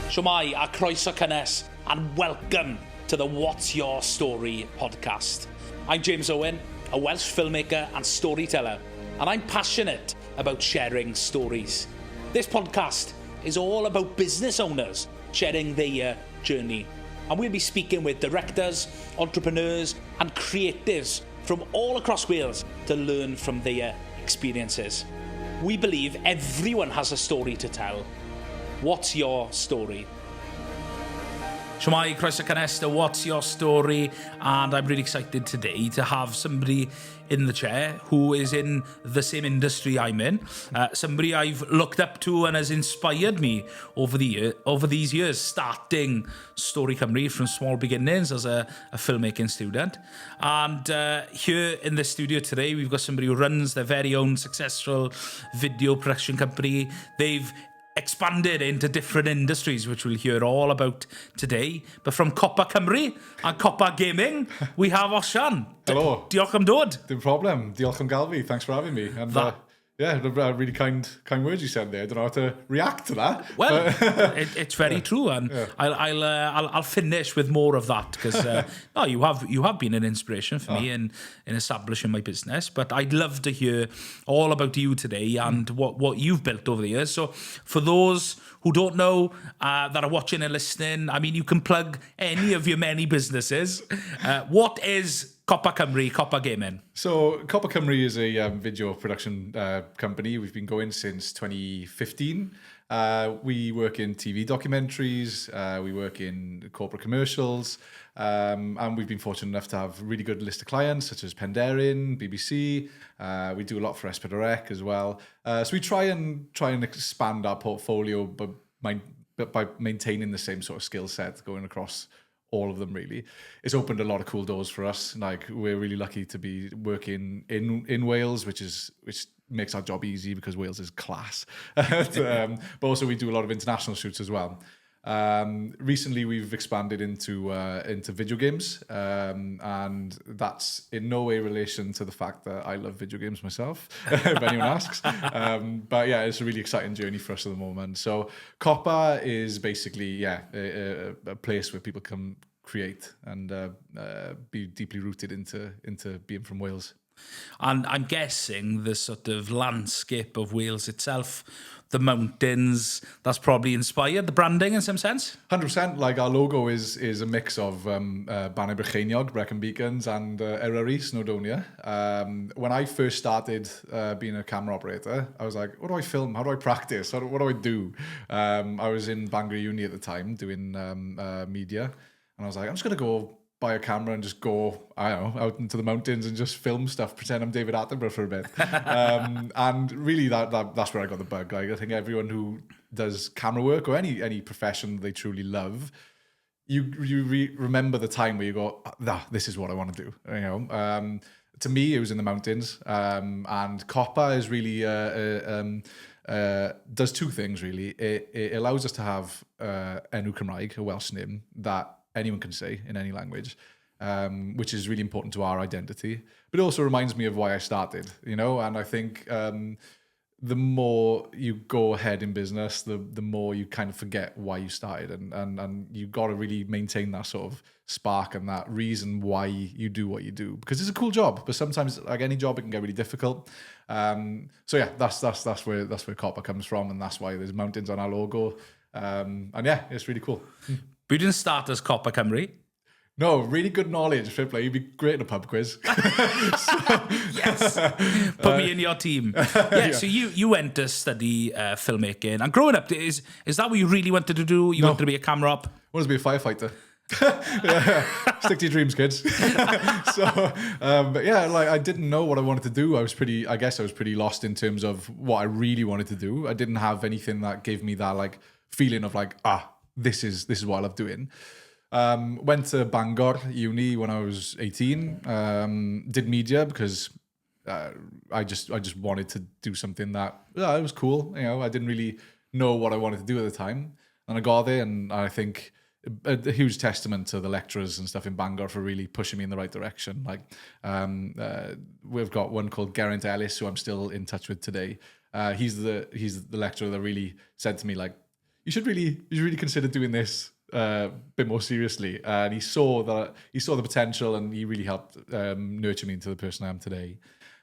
Shwmai a croeso cynnes, and welcome to the What's Your Story podcast. I'm James Owen, a Welsh filmmaker and storyteller, and I'm passionate about sharing stories. This podcast is all about business owners sharing their journey, and we'll be speaking with directors, entrepreneurs and creatives from all across Wales to learn from their experiences. We believe everyone has a story to tell. What's your story? Shwmai, croeso cynnes to What's Your Story, and I'm really excited today to have somebody in the chair who is in the same industry I'm in, somebody I've looked up to and has inspired me over these years, starting Stori Cymru from small beginnings as a filmmaking student. And here in the studio today, we've got somebody who runs their very own successful video production company. They've expanded into different industries, which we'll hear all about today. But from Copa Cymru and Copa Gaming, we have Osian. Hello. Diolch am dod. No problem. Diolch am gael fi. Thanks for having me. And really kind words you said there. I don't know how to react to that. Well, it's very true, and yeah. I'll finish with more of that because you have been an inspiration for me in establishing my business. But I'd love to hear all about you today and what you've built over the years. So for those who don't know that are watching and listening, I mean, you can plug any of your many businesses. What is Copa Cymru, Copa Gaming? So Copa Cymru is a video production company. We've been going since 2015. We work in TV documentaries, we work in corporate commercials, and we've been fortunate enough to have a really good list of clients such as Penderyn, BBC. We do a lot for Espadrec as well. So we try and expand our portfolio, but by maintaining the same sort of skill set going across all of them. Really, it's opened a lot of cool doors for us. Like, we're really lucky to be working in Wales, which makes our job easy because Wales is class. But also we do a lot of international shoots as well. Recently we've expanded into video games, and that's in no way relation to the fact that I love video games myself, if anyone asks. But yeah, it's a really exciting journey for us at the moment. So Copa is basically a place where people can create and be deeply rooted into being from Wales. And I'm guessing the sort of landscape of Wales itself, the mountains, that's probably inspired the branding in some sense? 100%. Like, our logo is a mix of Bannau Brycheiniog, Brecon Beacons, and Eryri, Snowdonia. When I first started being a camera operator, I was like, what do I film? How do I practice? What do I do? I was in Bangor Uni at the time doing media, and I was like, I'm just going to go buy a camera and just go, I don't know, out into the mountains and just film stuff, pretend I'm David Attenborough for a bit. And really that's where I got the bug. Like, I think everyone who does camera work or any profession they truly love, you remember the time where you go, this is what I want to do. You know, to me, it was in the mountains. And Copa is really does two things really. It allows us to have enw Cymraeg, a Welsh name that anyone can say in any language, which is really important to our identity. But it also reminds me of why I started, you know. And I think the more you go ahead in business, the more you kind of forget why you started, and you got to really maintain that sort of spark and that reason why you do what you do, because it's a cool job. But sometimes, like any job, it can get really difficult. So yeah, that's where Copa comes from, and that's why there's mountains on our logo. And yeah, it's really cool. But you didn't start as Copa Cymru? No, really good knowledge, fair play. You'd be great in a pub quiz. Yes, put me in your team. Yeah. So you went to study filmmaking, and growing up, is that what you really wanted to do? You wanted to be a camera op? I wanted to be a firefighter. Stick to your dreams, kids. But yeah, like, I didn't know what I wanted to do. I was pretty lost in terms of what I really wanted to do. I didn't have anything that gave me that like feeling of like, this is what I love doing. Went to Bangor Uni when I was 18. Did media because I just wanted to do something that it was cool. You know, I didn't really know what I wanted to do at the time, and I got there, and I think a huge testament to the lecturers and stuff in Bangor for really pushing me in the right direction. Like, we've got one called Geraint Ellis, who I'm still in touch with today. He's the lecturer that really said to me, like, you should really consider doing this a bit more seriously. And he saw the potential, and he really helped nurture me into the person I am today.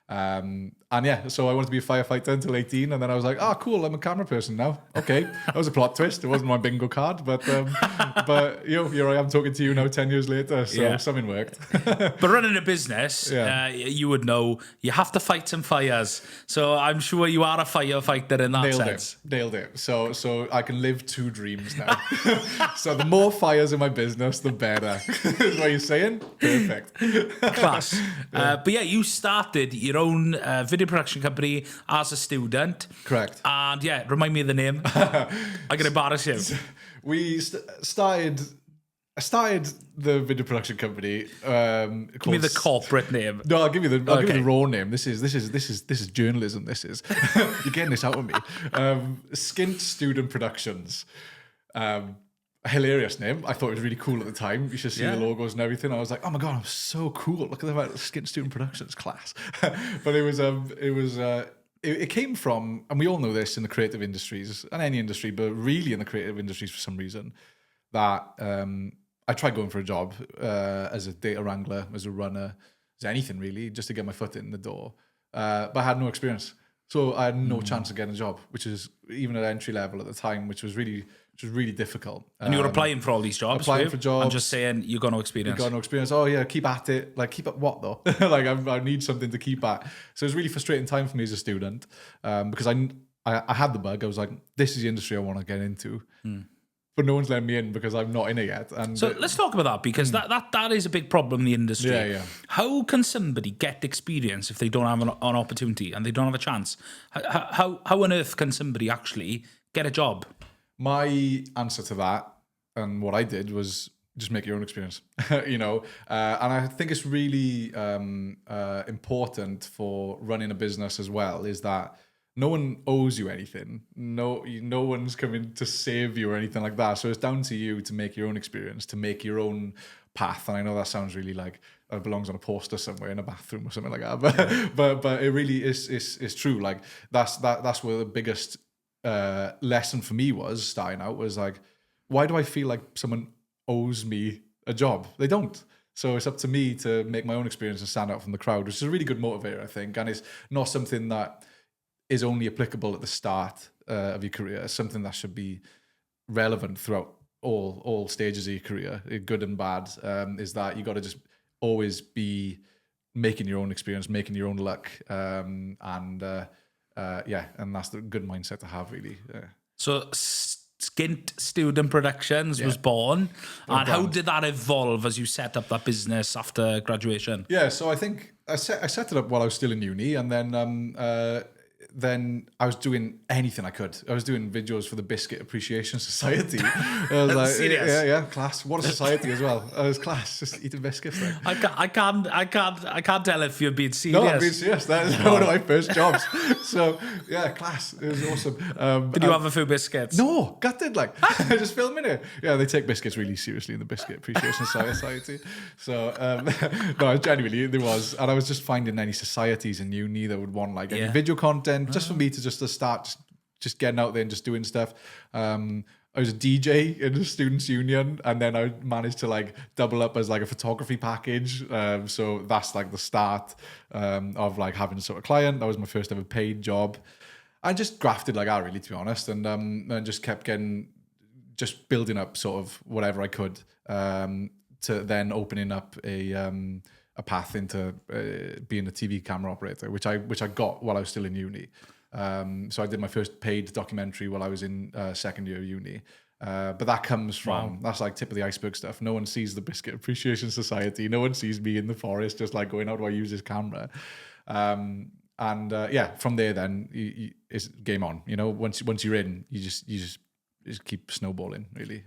And yeah, so I wanted to be a firefighter until 18, and then I was like, oh, cool, I'm a camera person now. Okay, that was a plot twist. It wasn't my bingo card, but here I am talking to you now 10 years later, so something worked. But running a business, you would know you have to fight some fires. So I'm sure you are a firefighter in that sense. Nailed it. So I can live two dreams now. So the more fires in my business, the better. Is what you're saying? Perfect. Class. But yeah, you started your own video production company as a student. Correct. And yeah, remind me of the name. I can embarrass you. We started the video production company. Give me the corporate name. No, I'll give you the raw name. This is journalism. This is you're getting this out of me. Skint Student Productions. A hilarious name. I thought it was really cool at the time. You should see the logos and everything. I was like, oh my god, I'm so cool. Look at that Skint Student Productions class. But it came from, and we all know this in the creative industries and any industry, but really in the creative industries for some reason, that I tried going for a job as a data wrangler, as a runner, as anything really, just to get my foot in the door. But I had no experience. So I had no chance of getting a job, which is even at entry level at the time, which was really difficult. And you were applying for all these jobs? Applying for jobs. And just saying, you got no experience. You got no experience. Oh yeah, keep at it. Like, keep at what though? Like, I need something to keep at. So it was really frustrating time for me as a student, because I had the bug. I was like, this is the industry I want to get into. But no one's letting me in because I'm not in it yet. And so let's talk about that, because that is a big problem in the industry. Yeah. How can somebody get experience if they don't have an opportunity and they don't have a chance? How on earth can somebody actually get a job? My answer to that, and what I did, was just make your own experience. And I think it's really important for running a business as well, is that no one owes you anything. No one's coming to save you or anything like that. So it's down to you to make your own experience, to make your own path. And I know that sounds really like it belongs on a poster somewhere in a bathroom or something like that. But it really is true. Like that's where the biggest lesson for me was starting out, was like, why do I feel like someone owes me a job? They don't. So it's up to me to make my own experience and stand out from the crowd, which is a really good motivator, I think. And it's not something that is only applicable at the start of your career. It's something that should be relevant throughout all stages of your career, good and bad. Is that you got to just always be making your own experience, making your own luck, and that's the good mindset to have, really. So Skint Student Productions was born, and how did that evolve as you set up that business after graduation? Yeah, so I think I set it up while I was still in uni, and then I was doing anything I could. I was doing videos for the Biscuit Appreciation Society. I was like, serious? Yeah, class. What a society as well. I was class, just eating biscuits. Like. I can't tell if you're being serious. No, I'm being serious. That is one of my first jobs. So yeah, class. It was awesome. Did you have a few biscuits? No, gutted. Like just filming it. Yeah, they take biscuits really seriously in the Biscuit Appreciation Society. So no, genuinely there was, and I was just finding any societies in uni that would want like any video content. Just for me to start just getting out there and just doing stuff. I was a DJ in the Students' Union, and then I managed to like double up as like a photography package. So that's like the start of like having a sort of client. That was my first ever paid job. I just grafted like that, really, to be honest, and just kept just building up sort of whatever I could to then opening up a path into being a TV camera operator, which I got while I was still in uni. So I did my first paid documentary while I was in second year of uni. But that comes from, that's like tip of the iceberg stuff. No one sees the Biscuit Appreciation Society. No one sees me in the forest just like going, how do I use this camera? From there then it's game on. You know, once you're in, you just keep snowballing, really.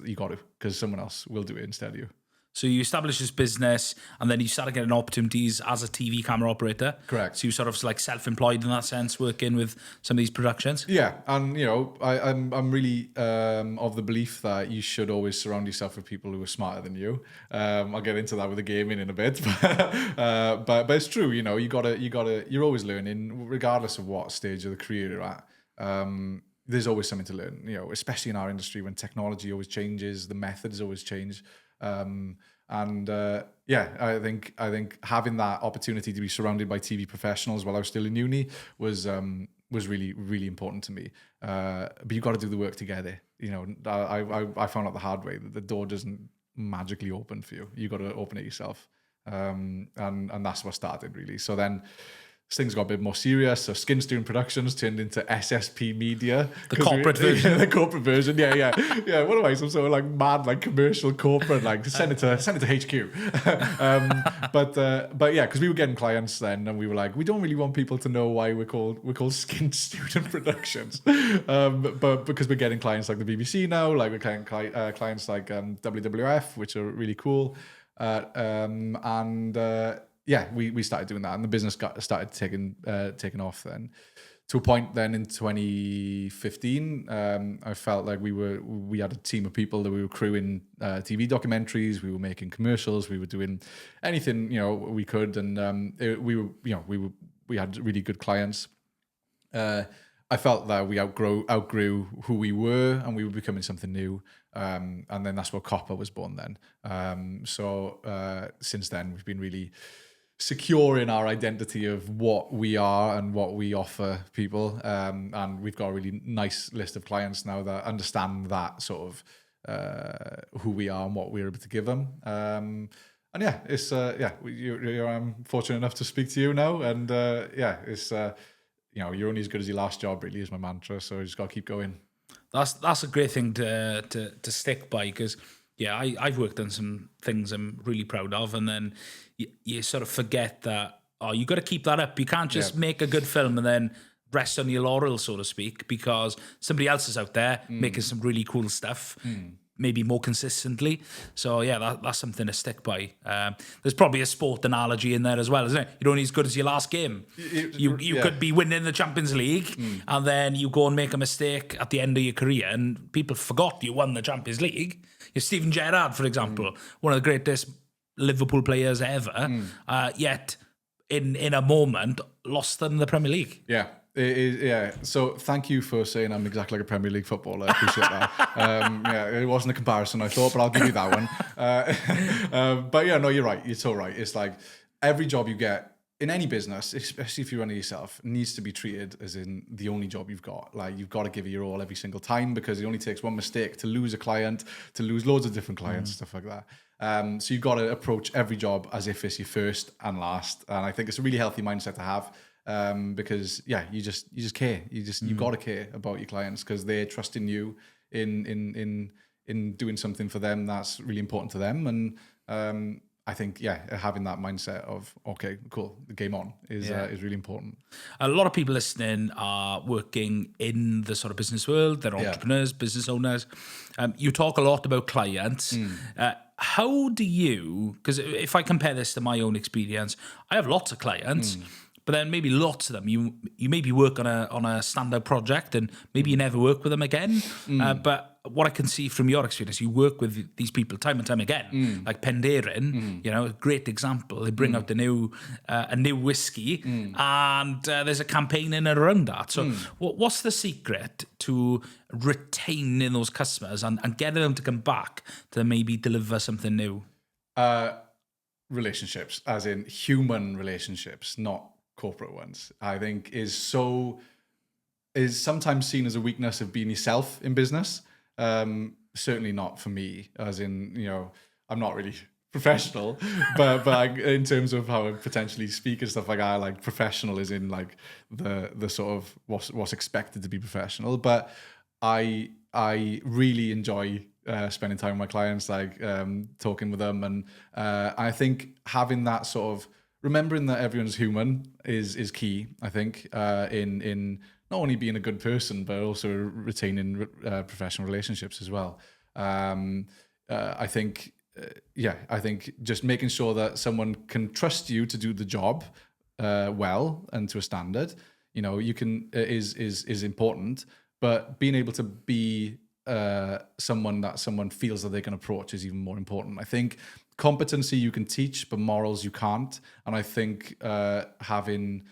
You got to, because someone else will do it instead of you. So you established this business, and then you started getting opportunities as a TV camera operator. Correct. So you sort of like self-employed in that sense, working with some of these productions. Yeah, and I'm really of the belief that you should always surround yourself with people who are smarter than you. I'll get into that with the gaming in a bit, but it's true. You're always learning, regardless of what stage of the career you're at. there's always something to learn, especially in our industry when technology always changes, the methods always change. I think having that opportunity to be surrounded by TV professionals while I was still in uni was really, really important to me. But you've got to do the work together. I found out the hard way that the door doesn't magically open for you. You got to open it yourself. And that's what started really. So then things got a bit more serious. So Skint Student Productions turned into SSP Media. The corporate version. Yeah, the corporate version. Yeah. What am I? Some sort of like mad, like commercial corporate, like send it to HQ. But yeah, because we were getting clients then, and we were like, we don't really want people to know why we're called Skint Student Productions. But because we're getting clients like the BBC now, like we're getting clients like WWF, which are really cool. We started doing that, and the business started taking off then. To a point then in 2015, I felt like we had a team of people that we were crewing TV documentaries, we were making commercials, we were doing anything we could, and we had really good clients. I felt that we outgrew who we were, and we were becoming something new. And then that's where Copa was born then. So since then, we've been really secure in our identity of what we are and what we offer people. And we've got a really nice list of clients now that understand that sort of who we are and what we're able to give them. And yeah, it's I'm fortunate enough to speak to you now. And it's you're only as good as your last job, really, is my mantra. So you just got to keep going. That's a great thing to stick by, because I've worked on some things I'm really proud of, and then you sort of forget that you got to keep that up. You can't just make a good film and then rest on your laurels, so to speak, because somebody else is out there making some really cool stuff. Maybe more consistently. So that's something to stick by. There's probably a sport analogy in there as well, isn't it? You're only as good as your last game. You could be winning the Champions League and then you go and make a mistake at the end of your career and people forgot you won the Champions League. You're Steven Gerrard, for example, one of the greatest Liverpool players ever, yet in a moment lost them the Premier League. Yeah. So thank you for saying I'm exactly like a Premier League footballer. I appreciate that. It wasn't a comparison I thought, but I'll give you that one. But yeah, no, you're right. It's all right. It's like every job you get in any business, especially if you're running yourself, needs to be treated as in the only job you've got. Like you've got to give it your all every single time, because it only takes one mistake to lose a client, to lose loads of different clients, stuff like that. So you've got to approach every job as if it's your first and last. And I think it's a really healthy mindset to have. Because you just care. You've got to care about your clients, because they're trusting you in doing something for them that's really important to them. And I think having that mindset of okay, cool, the game on is really important. A lot of people listening are working in the sort of business world. They're entrepreneurs, business owners. You talk a lot about clients. How do you? Because if I compare this to my own experience, I have lots of clients. But then maybe lots of them, you maybe work on a standout project and maybe you never work with them again. But what I can see from your experience, you work with these people time and time again, like Penderyn, a great example. They bring out a new whiskey and there's a campaign in and around that. So what's the secret to retaining those customers and getting them to come back to maybe deliver something new? Relationships, as in human relationships, not corporate ones, I think is sometimes seen as a weakness of being yourself in business. Certainly not for me, as in, I'm not really professional, but in terms of how I potentially speak and stuff like that, like professional is in like the sort of what's expected to be professional. But I really enjoy spending time with my clients, like talking with them, and I think having that sort of remembering that everyone's human is key. I think in not only being a good person, but also retaining professional relationships as well. I think just making sure that someone can trust you to do the job well and to a standard, is important. But being able to be someone that someone feels that they can approach is even more important. I think competency you can teach, but morals you can't. And I think having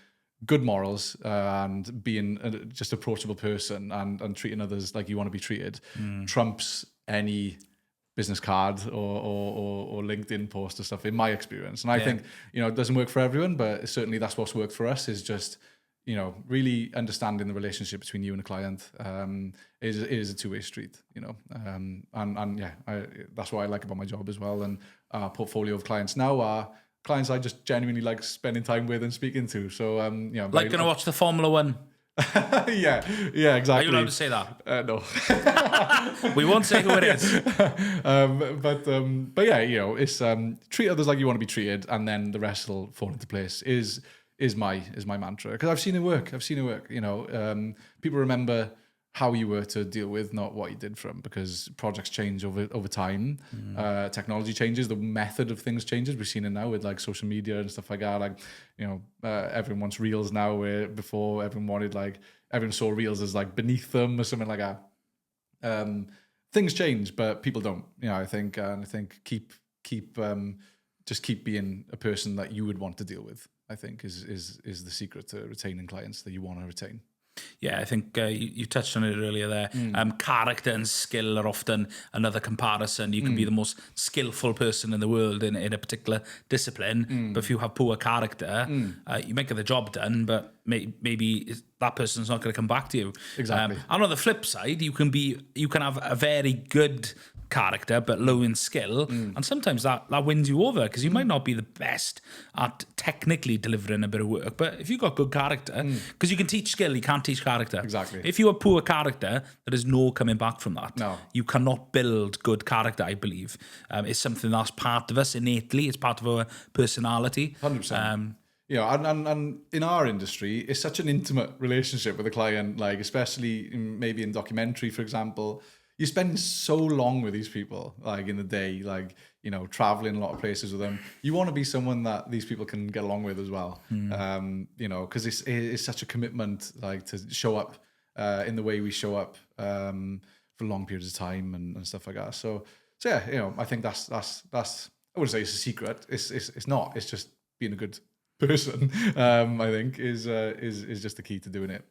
good morals and being a just approachable person and treating others like you want to be treated trumps any business card or LinkedIn post or stuff, in my experience. And I think, it doesn't work for everyone, but certainly that's what's worked for us, is just, really understanding the relationship between you and the client. It is a two-way street, that's what I like about my job as well. And our portfolio of clients now are clients I just genuinely like spending time with and speaking to. So, like going to watch the Formula One. yeah, exactly. Are you allowed to say that? No. We won't say who it is. But yeah, it's treat others like you want to be treated, and then the rest will fall into place. Is my mantra, because I've seen it work. People remember how you were to deal with, not what you did from, because projects change over time. Technology changes, the method of things changes. We've seen it now with like social media and stuff like that. Like, everyone wants reels now, where before everyone saw reels as like beneath them or something like that. Things change, but people don't. I think keep being a person that you would want to deal with, I think is the secret to retaining clients that you want to retain. Yeah, I think you touched on it earlier there. Character and skill are often another comparison. You can be the most skillful person in the world in a particular discipline, but if you have poor character, you might get the job done, but maybe that person's not going to come back to you. Exactly. And on the flip side, you can have a very good character but low in skill, and sometimes that wins you over, because you might not be the best at technically delivering a bit of work, but if you've got good character, because you can teach skill, you can't teach character. Exactly. If you have poor character, there is no coming back from that. No. You cannot build good character, I believe. It's something that's part of us innately. It's part of our personality. 100%. And in our industry, it's such an intimate relationship with a client, like especially maybe in documentary, for example. You spend so long with these people, like in the day, like, traveling a lot of places with them. You want to be someone that these people can get along with as well. Because it's such a commitment, like to show up in the way we show up for long periods of time and stuff like that. So yeah, I think that's I wouldn't say it's a secret. It's not. It's just being a good person. I think is just the key to doing it.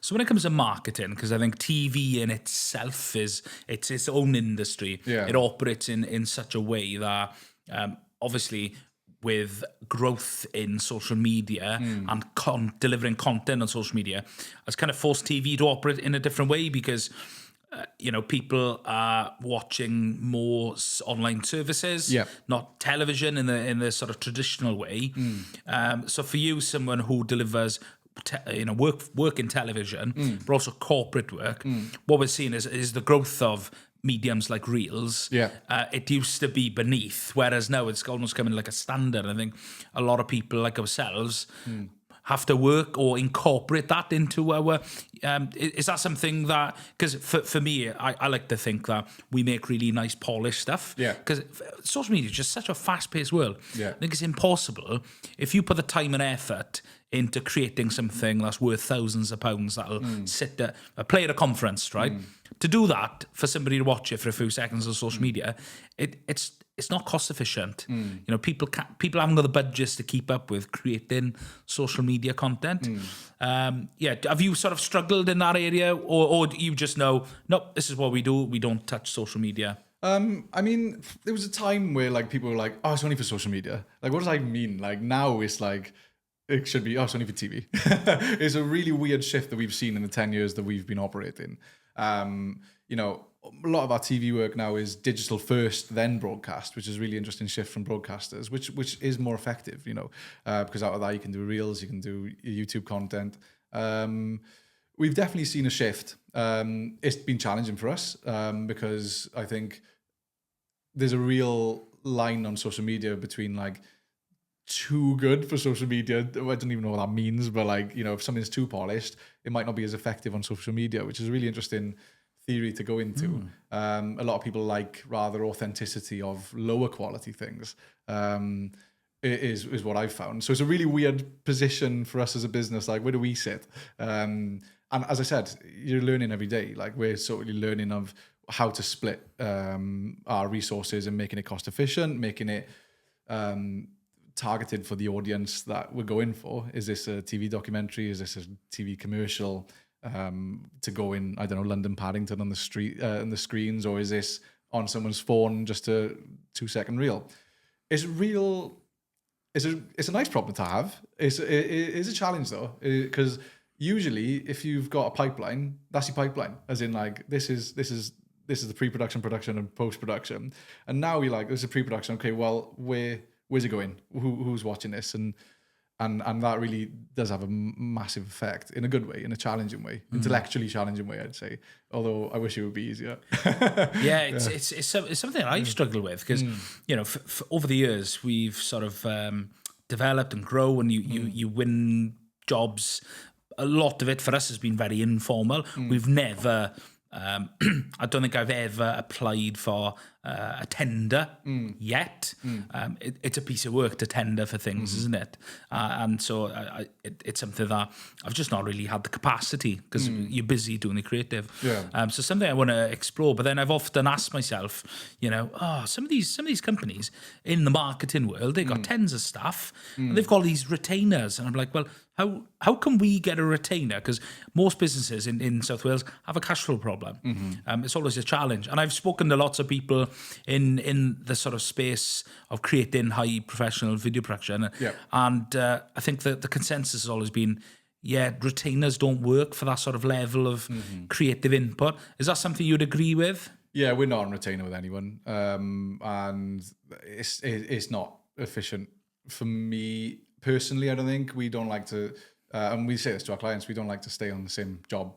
So when it comes to marketing, because I think TV in itself it's its own industry. Yeah. It operates in such a way that obviously with growth in social media and delivering content on social media has kind of forced TV to operate in a different way, because people are watching more online services, not television in the sort of traditional way. So for you, someone who delivers work in television, but also corporate work, what we're seeing is the growth of mediums like reels. It used to be beneath, whereas now it's almost coming like a standard. I think a lot of people like ourselves have to work or incorporate that into our is that something that, because for me, I like to think that we make really nice polished stuff, because social media is just such a fast-paced world. I think it's impossible if you put the time and effort into creating something that's worth thousands of pounds that'll play at a conference, right? To do that, for somebody to watch it for a few seconds on social media, it's not cost efficient. People haven't got the budgets to keep up with creating social media content. Have you sort of struggled in that area, or do you just know, nope, this is what we do, we don't touch social media? I mean, there was a time where like people were like, oh, it's only for social media. Like, what does that mean? Like now it's like, it should be, oh, it's only for TV. It's a really weird shift that we've seen in the 10 years that we've been operating. A lot of our TV work now is digital first, then broadcast, which is a really interesting shift from broadcasters, which is more effective, because out of that you can do reels, you can do YouTube content. We've definitely seen a shift. It's been challenging for us because I think there's a real line on social media between like too good for social media. I don't even know what that means, but like, if something's too polished, it might not be as effective on social media, which is a really interesting theory to go into. A lot of people like rather authenticity of lower quality things. Is what I've found. So it's a really weird position for us as a business. Like, where do we sit? And as I said, you're learning every day. Like, we're sort of learning of how to split our resources and making it cost efficient, making it targeted for the audience that we're going for. Is this a TV documentary? Is this a TV commercial to go in, I don't know, London Paddington on the street, in the screens, or is this on someone's phone, just a 2-second reel? It's real. It's a nice problem to have. It's a challenge though, because usually if you've got a pipeline, that's your pipeline. As in, like, this is the pre-production, production, and post-production. And now you're like, this is pre-production. Okay, well, where's it going? Who's watching this? And that really does have a massive effect in a good way, in a challenging way, intellectually challenging way, I'd say. Although I wish it would be easier. It's something that I've struggled with because, you know, for over the years, we've sort of developed and grow, and you win jobs. A lot of it for us has been very informal. We've never... I don't think I've ever applied for a tender yet. It's a piece of work to tender for things, isn't it? And so it's something that I've just not really had the capacity because you're busy doing the creative. So something I want to explore. But then I've often asked myself, you know, some of these companies in the marketing world, they've got tens of staff and they've got these retainers. And I'm like, well, how can we get a retainer? Because most businesses in South Wales have a cash flow problem. It's always a challenge. And I've spoken to lots of people in the sort of space of creating high professional video production. And I think that the consensus has always been, retainers don't work for that sort of level of creative input. Is that something you'd agree with? Yeah, we're not on retainer with anyone. And it's not efficient for me. Personally, I don't think. We don't like to, and we say this to our clients, we don't like to stay on the same job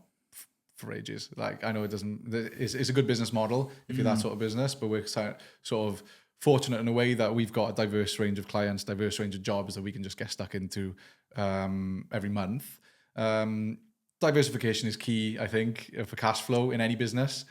for ages. Like, I know it doesn't, it's a good business model if you're that sort of business, but we're sort of fortunate in a way that we've got a diverse range of clients, diverse range of jobs that we can just get stuck into every month. Diversification is key, I think, for cash flow in any business,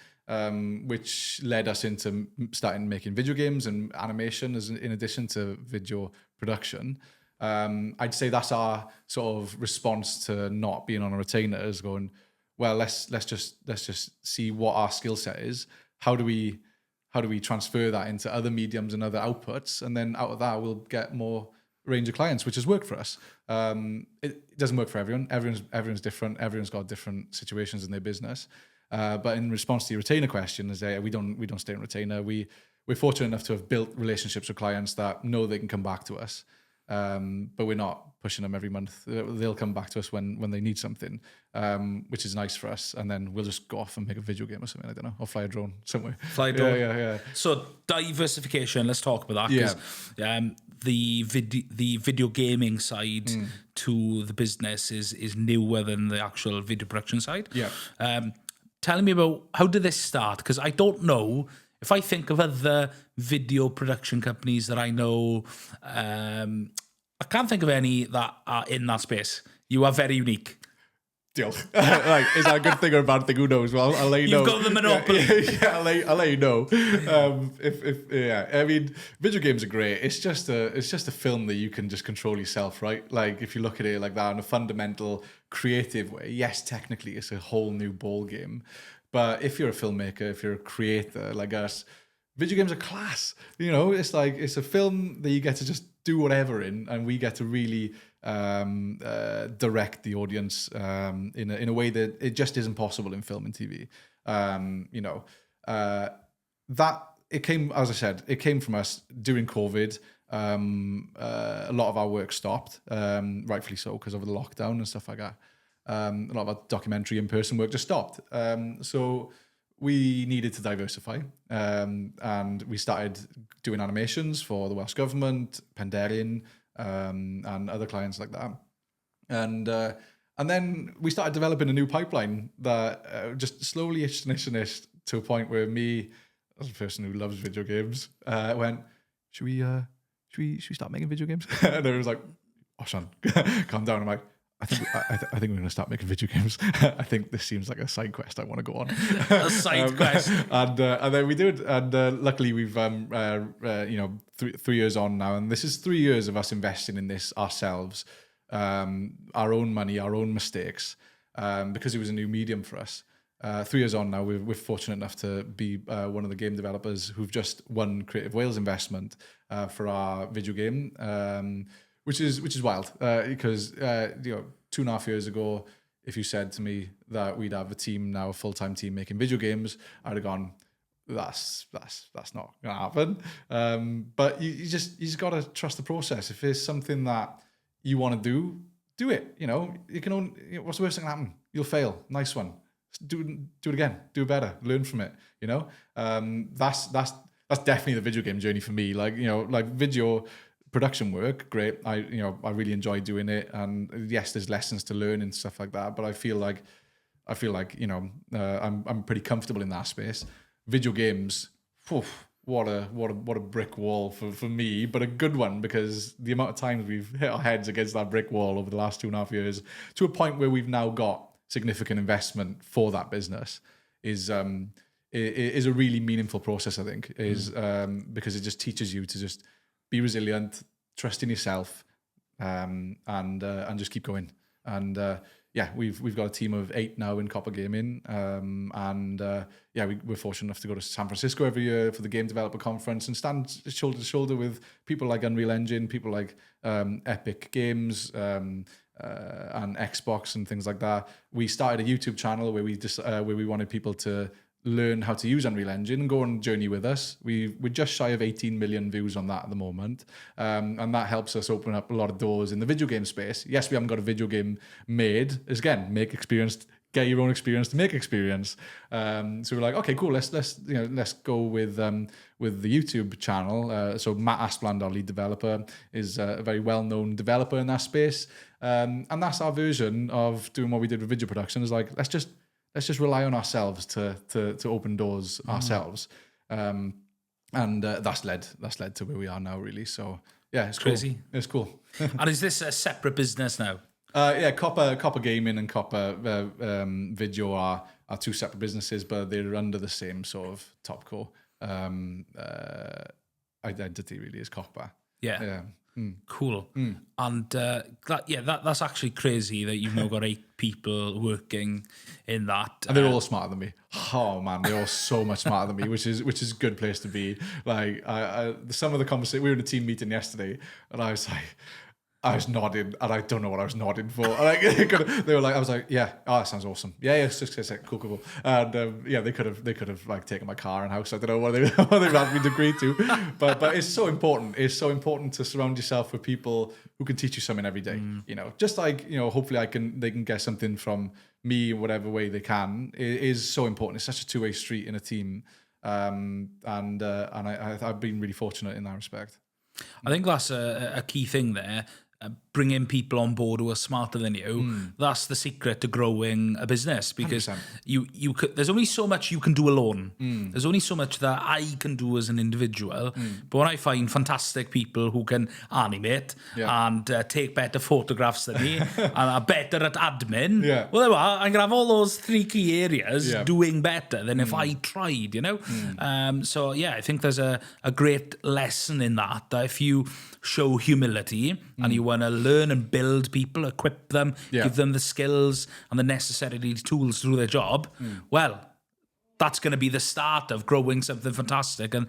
which led us into starting making video games and animation in addition to video production. I'd say that's our sort of response to not being on a retainer, is going, well, let's just see what our skill set is. How do we transfer that into other mediums and other outputs, and then out of that we'll get more range of clients, which has worked for us. It doesn't work for everyone. Everyone's different. Everyone's got different situations in their business. But in response to your retainer question, is we don't stay on retainer. We're fortunate enough to have built relationships with clients that know they can come back to us. But we're not pushing them every month. They'll come back to us when they need something, which is nice for us. And then we'll just go off and make a video game or something, I don't know, or fly a drone somewhere. Fly a drone. Yeah. So diversification, let's talk about that. 'Cause, the video gaming side to the business is newer than the actual video production side. Tell me about, how did this start? Because I don't know. If I think of other video production companies that I know, I can't think of any that are in that space. You are very unique. Diolch. Like, is that a good thing or a bad thing? Who knows? Well, I'll let you know. You've got the monopoly. I'll let you know. I mean, video games are great. It's just a film that you can just control yourself, right? Like, if you look at it like that in a fundamental, creative way, yes, technically it's a whole new ball game. But if you're a filmmaker, if you're a creator like us, video games are class. You know, it's like, it's a film that you get to just do whatever in, and we get to really direct the audience in a way that it just isn't possible in film and TV. That it came, as I said, it came from us during COVID. A lot of our work stopped, rightfully so, because of the lockdown and stuff like that. A lot of our documentary in-person work just stopped. So we needed to diversify, and we started doing animations for the Welsh Government, Penderyn, and other clients like that. And then we started developing a new pipeline that just slowly itched to a point where me, as a person who loves video games, went, should we start making video games? And it was like, Osian, calm down. I'm like, I think we're going to start making video games. I think this seems like a side quest I want to go on. A side quest. And then we did. And luckily we've, 3 years on now. And this is 3 years of us investing in this ourselves, our own money, our own mistakes, because it was a new medium for us. 3 years on now, we're fortunate enough to be one of the game developers who've just won Creative Wales investment for our video game, which is wild because 2.5 years ago, if you said to me that we'd have a team now, a full-time team making video games, I'd have gone, that's not gonna happen. But you just gotta trust the process. If there's something that you want to do it. You can only, what's the worst that can happen? You'll fail. Nice one. Do it again. Do it better. Learn from it. That's definitely the video game journey for me. Like video production work, great. I really enjoy doing it, and yes, there's lessons to learn and stuff like that. But I feel like I'm pretty comfortable in that space. Video games, what a brick wall for me, but a good one, because the amount of times we've hit our heads against that brick wall over the last 2.5 years, to a point where we've now got significant investment for that business, is a really meaningful process, I think, because it just teaches you to just be resilient, trust in yourself, and just keep going. And we've got a team of 8 now in Copa Gaming, we're fortunate enough to go to San Francisco every year for the Game Developer Conference and stand shoulder to shoulder with people like Unreal Engine, people like Epic Games, and Xbox and things like that. We started a YouTube channel where we wanted people to learn how to use Unreal Engine and go on a journey with us. We're just shy of 18 million views on that at the moment. And that helps us open up a lot of doors in the video game space. Yes, we haven't got a video game made. Again, make experience, get your own experience to make experience. So we're like, okay, cool. Let's go with the YouTube channel. So Matt Aspland, our lead developer, is a very well-known developer in that space. And that's our version of doing what we did with video production. Is like, let's just rely on ourselves to open doors ourselves. And that's led to where we are now, really. So yeah, it's crazy. Cool. It's cool. And is this a separate business now? Copa Gaming and Copa Video are 2 separate businesses, but they're under the same sort of topco identity, really, as Copa. Yeah. Cool. And that's actually crazy that you've now got 8 people working in that. And they're all smarter than me. Oh man, they're all so much smarter than me, which is a good place to be. Like some of the conversation, we were in a team meeting yesterday, and I was nodding, and I don't know what I was nodding for. Like, they were like, I was like, yeah, oh, that sounds awesome. Yeah, it's cool. And they could have like taken my car and house. I don't know what they've had me to agree to, but it's so important. It's so important to surround yourself with people who can teach you something every day. Just like hopefully they can get something from me in whatever way they can. It is so important. It's such a 2-way street in a team, and I've been really fortunate in that respect. I think that's a key thing there. Bringing people on board who are smarter than you. That's the secret to growing a business, because 100%. There's only so much you can do alone. There's only so much that I can do as an individual. But when I find fantastic people who can animate and take better photographs than me and are better at admin, well, there are. I can have all those 3 key areas doing better than if I tried, So I think there's a great lesson in that if you show humility and you want to learn and build people, equip them, give them the skills and the necessary tools to do their job, well, that's going to be the start of growing something fantastic. And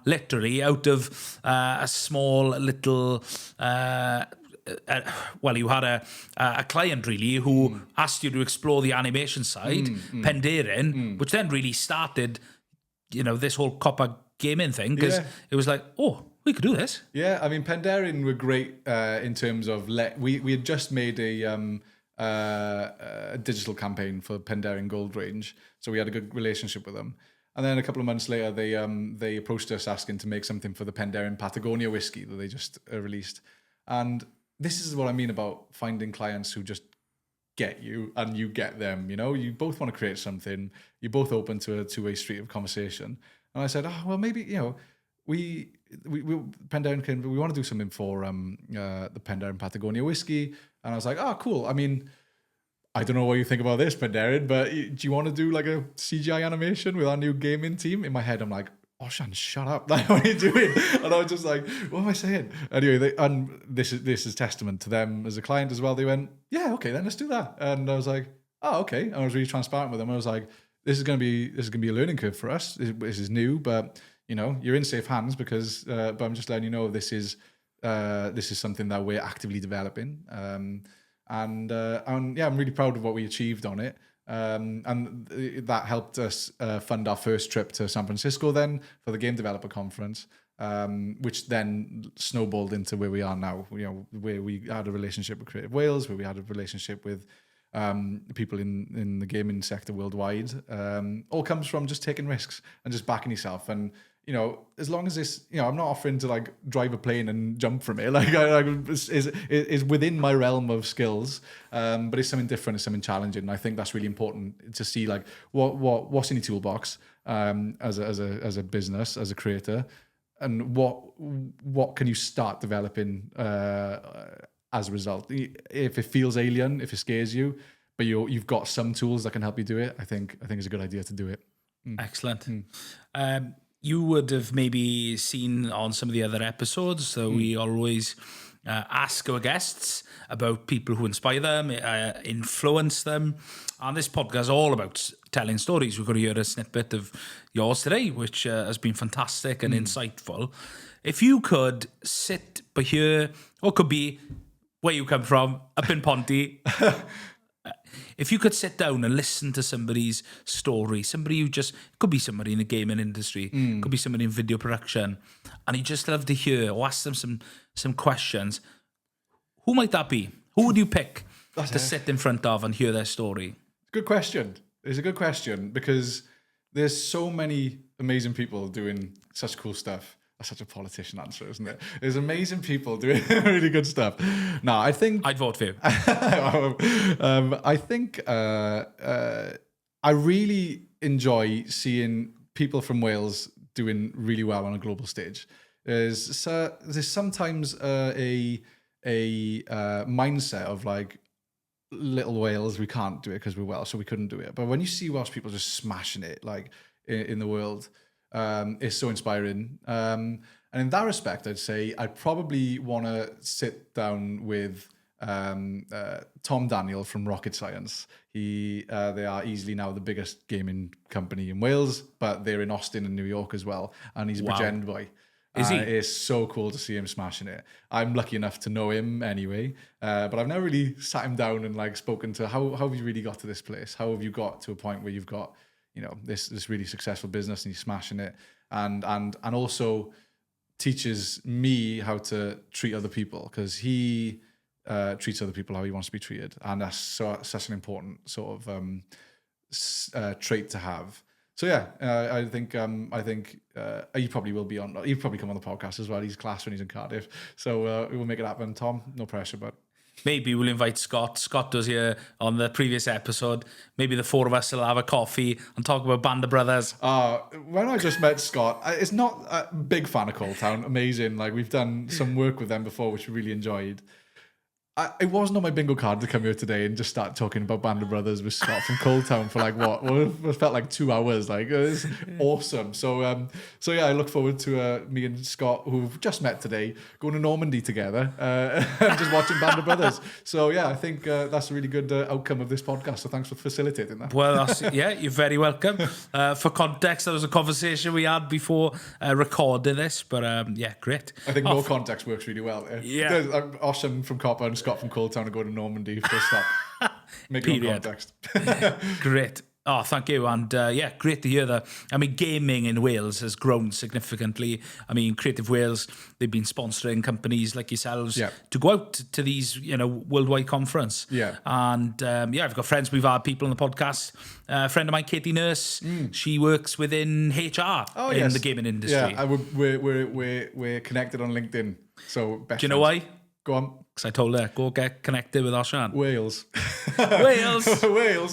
literally out of a small little... you had a client really who asked you to explore the animation side, Penderin, which then really started, this whole Copa Gaming thing, because it was like, oh, we could do this. Yeah, I mean, Penderin were great in terms of we had just made a digital campaign for Penderin Gold Range, so we had a good relationship with them. And then a couple of months later, they approached us asking to make something for the Penderin Patagonia whiskey that they just released. And this is what I mean about finding clients who just get you and you get them. You both want to create something. You're both open to a 2-way street of conversation. And I said, oh, well, maybe we Penderin we want to do something for the Penderin Patagonia whiskey. And I was like, oh, cool. I mean, I don't know what you think about this, Penderin, but do you want to do like a CGI animation with our new gaming team? In my head, I'm like, Osian, shut up. Like, what are you doing? And I was just like, what am I saying? Anyway, and this is testament to them as a client as well. They went, yeah, okay, then let's do that. And I was like, oh, okay. And I was really transparent with them. I was like, this is going to be a learning curve for us. This is new, but you're in safe hands because. But I'm just letting you know this is something that we're actively developing. And yeah, I'm really proud of what we achieved on it. And that helped us fund our first trip to San Francisco then for the Game Developer Conference, which then snowballed into where we are now, where we had a relationship with Creative Wales, where we had a relationship with people in the gaming sector worldwide. All comes from just taking risks and just backing yourself. And as long as this, I'm not offering to like drive a plane and jump from it. Like, is within my realm of skills, but it's something different, it's something challenging. And I think that's really important to see, like what's in your toolbox as a business, as a creator, and what can you start developing as a result. If it feels alien, if it scares you, but you've got some tools that can help you do it, I think it's a good idea to do it. Excellent. You would have maybe seen on some of the other episodes, so we always ask our guests about people who inspire them, influence them. And this podcast is all about telling stories. We're going to hear a snippet of yours today, which has been fantastic and insightful. If you could sit by here, or could be where you come from, up in Ponty, if you could sit down and listen to somebody's story, somebody who just, could be somebody in the gaming industry, could be somebody in video production, and you just love to hear or ask them some questions, who might that be? Who would you pick to sit in front of and hear their story? Good question. It's a good question because there's so many amazing people doing such cool stuff. That's such a politician answer, isn't it? There's amazing people doing really good stuff. No, I think I'd vote for you. I think I really enjoy seeing people from Wales doing really well on a global stage. There's sometimes a mindset of like, little Wales, we can't do it because we're Welsh, so we couldn't do it. But when you see Welsh people just smashing it, like in the world, it's so inspiring. And in that respect, I'd say I'd probably want to sit down with Tom Daniel from Rocket Science. They are easily now the biggest gaming company in Wales, but they're in Austin and New York as well. And he's a Bridgend boy. Is he? It's so cool to see him smashing it. I'm lucky enough to know him anyway, but I've never really sat him down and like spoken to how have you really got to this place? How have you got to a point where you've got this really successful business and you're smashing it, and also teaches me how to treat other people because he treats other people how he wants to be treated, and that's such an important sort of trait to have. So yeah, I think he probably will be on. He'll probably come on the podcast as well. He's class when he's in Cardiff, so we will make it happen. Tom, no pressure, but maybe we'll invite Scott. Scott was here on the previous episode. Maybe the four of us will have a coffee and talk about Band of Brothers. When I just met Scott, it's not a big fan of Cold Town. Amazing, like we've done some work with them before, which we really enjoyed. It wasn't on my bingo card to come here today and just start talking about Band of Brothers with Scott from Cold Town for like what? Well, it felt like 2 hours. Like it was awesome. So yeah, I look forward to me and Scott, who've just met today, going to Normandy together and just watching Band of Brothers. So yeah, I think that's a really good outcome of this podcast. So thanks for facilitating that. Well, you're very welcome. For context, that was a conversation we had before recording this, but yeah, great. I think no context works really well. Yeah. Osian from Copa and Scott from Cold Town to go to Normandy for a stop. Make it no context. Great. Oh, thank you. And yeah, great to hear that. I mean, gaming in Wales has grown significantly. I mean, Creative Wales, they've been sponsoring companies like yourselves to go out to these, worldwide conference. Yeah. And yeah, I've got friends, we've had people on the podcast. A friend of mine, Katie Nurse, she works within HR in the gaming industry. Yeah, we're connected on LinkedIn. So best Do you know why? Go on. Because I told her, go get connected with Osian. Wales. Wales.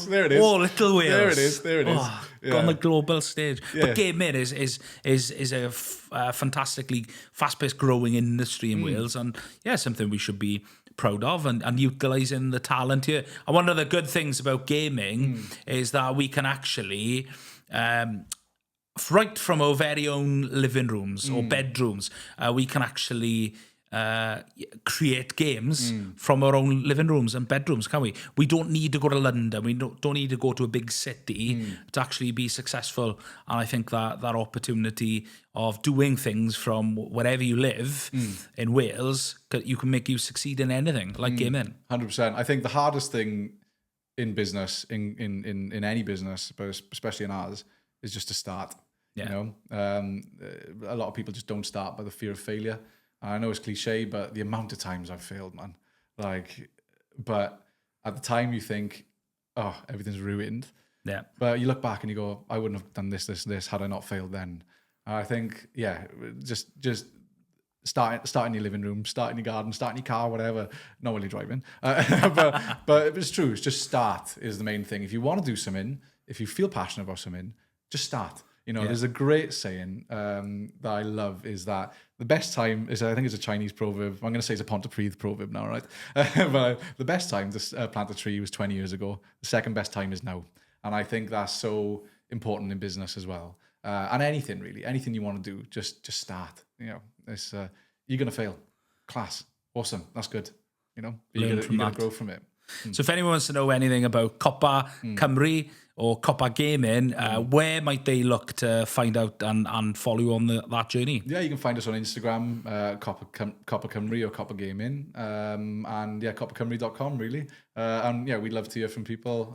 There it is. Oh, little Wales. There it is. Oh, on the global stage. Yeah. But gaming is a fantastically fast-paced growing industry in Wales, and yeah, something we should be proud of and utilising the talent here. And one of the good things about gaming is that we can actually right from our very own living rooms or bedrooms, we can actually create games from our own living rooms and bedrooms, can we? We don't need to go to London. We don't need to go to a big city to actually be successful. And I think that opportunity of doing things from wherever you live in Wales, you can make you succeed in anything, like gaming. 100%. I think the hardest thing in business, in any business, but especially in ours, is just to start. Yeah. You know, a lot of people just don't start by the fear of failure. I know it's cliche, but the amount of times I've failed, man. But at the time you think, oh, everything's ruined. Yeah. But you look back and you go, I wouldn't have done this had I not failed then. And I think, just start in your living room, start in your garden, start in your car, whatever. Not really driving. But it's true. It's just start is the main thing. If you want to do something, if you feel passionate about something, just start. You know, there's a great saying that I love is that the best time is, I think it's a Chinese proverb. I'm going to say it's a Pontypridd proverb now, right? But the best time to plant a tree was 20 years ago. The second best time is now. And I think that's so important in business as well. And anything really, anything you want to do, just start. You know, it's you're going to fail. Class. Awesome. That's good. You know, you're going to grow from it. So if anyone wants to know anything about Copa Cymru or Copa Gaming, where might they look to find out and follow you on that journey? Yeah, you can find us on Instagram, Copa Cymru or Copa Gaming, and copacymru.com really. And yeah, we'd love to hear from people,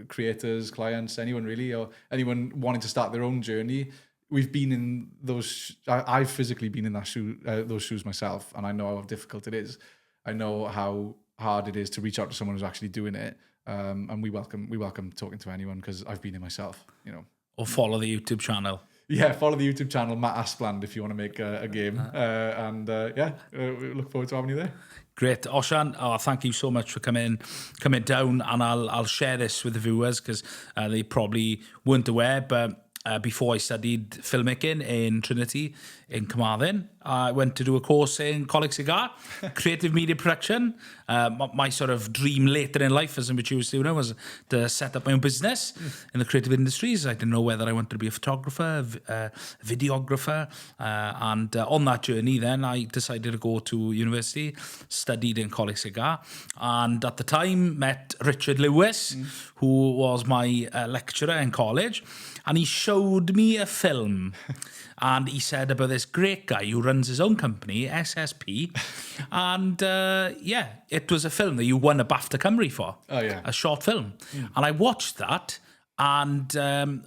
creators, clients, anyone really, or anyone wanting to start their own journey. We've been in those. I've physically been in those shoes myself, and I know how difficult it is. I know how hard it is to reach out to someone who's actually doing it, and we welcome talking to anyone because I've been in myself, you know. Or follow the YouTube channel. Yeah, follow the YouTube channel Matt Aspland if you want to make a game, we look forward to having you there. Great, Osian. Thank you so much for coming down, and I'll share this with the viewers because they probably weren't aware, but. Before I studied filmmaking in Trinity in Carmarthen, I went to do a course in Coleg Cigar, creative media production. My sort of dream later in life as a mature student was to set up my own business in the creative industries. I didn't know whether I wanted to be a photographer, a videographer. And on that journey then, I decided to go to university, studied in Coleg Cigar. And at the time, met Richard Lewis, who was my lecturer in college. And he showed me a film and he said about this great guy who runs his own company, SSP. And it was a film that you won a BAFTA Cymru for. Oh, yeah. A short film. And I watched that. And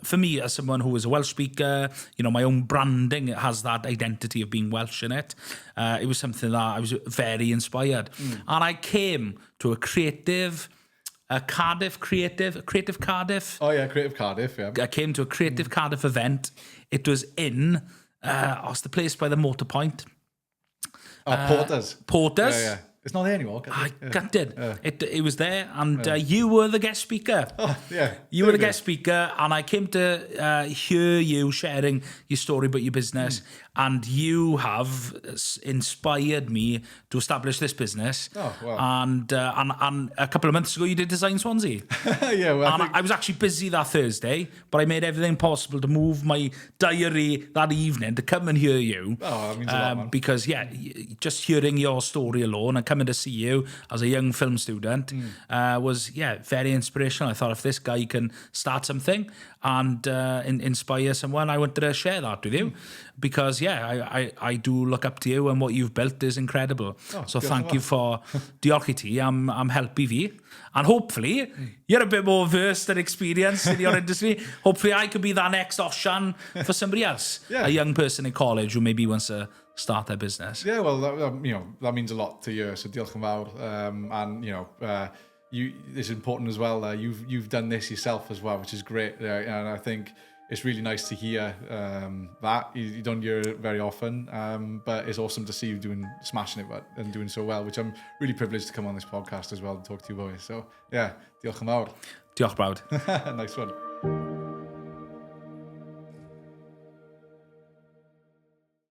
for me, as someone who is a Welsh speaker, you know, my own branding has that identity of being Welsh in it. It was something that I was very inspired. And I came to a creative Cardiff. Oh yeah, Creative Cardiff, yeah. I came to a Creative Cardiff event. It was in, what's the place by the motor point? Porters. Porters. Yeah. It's not there anymore. I gutted. It was there, and you were the guest speaker. Oh, yeah. You were the guest speaker, and I came to hear you sharing your story about your business, and you have inspired me to establish this business. Oh, wow. And a couple of months ago, you did Design Swansea. Yeah, well, I was actually busy that Thursday, but I made everything possible to move my diary that evening to come and hear you. Oh, that means a lot, man. Because, just hearing your story alone and coming to see you as a young film student was, very inspirational. I thought if this guy can start something and inspire someone, I wanted to share that with you because, I do look up to you and what you've built is incredible. So thank you for diolch I ti. I'm helpu fi. And hopefully, you're a bit more versed and experienced in your industry. Hopefully, I could be that next Osian for somebody else. A young person in college who maybe wants to start their business. Yeah, well, that means a lot to you. So diolch yn fawr. And, it's important as well. You've done this yourself as well, which is great. And I think it's really nice to hear that. You don't hear it very often, but it's awesome to see you smashing it and doing so well, which I'm really privileged to come on this podcast as well and talk to you about it. So, yeah, diolch yn fawr. Diolch brawd. Nice one.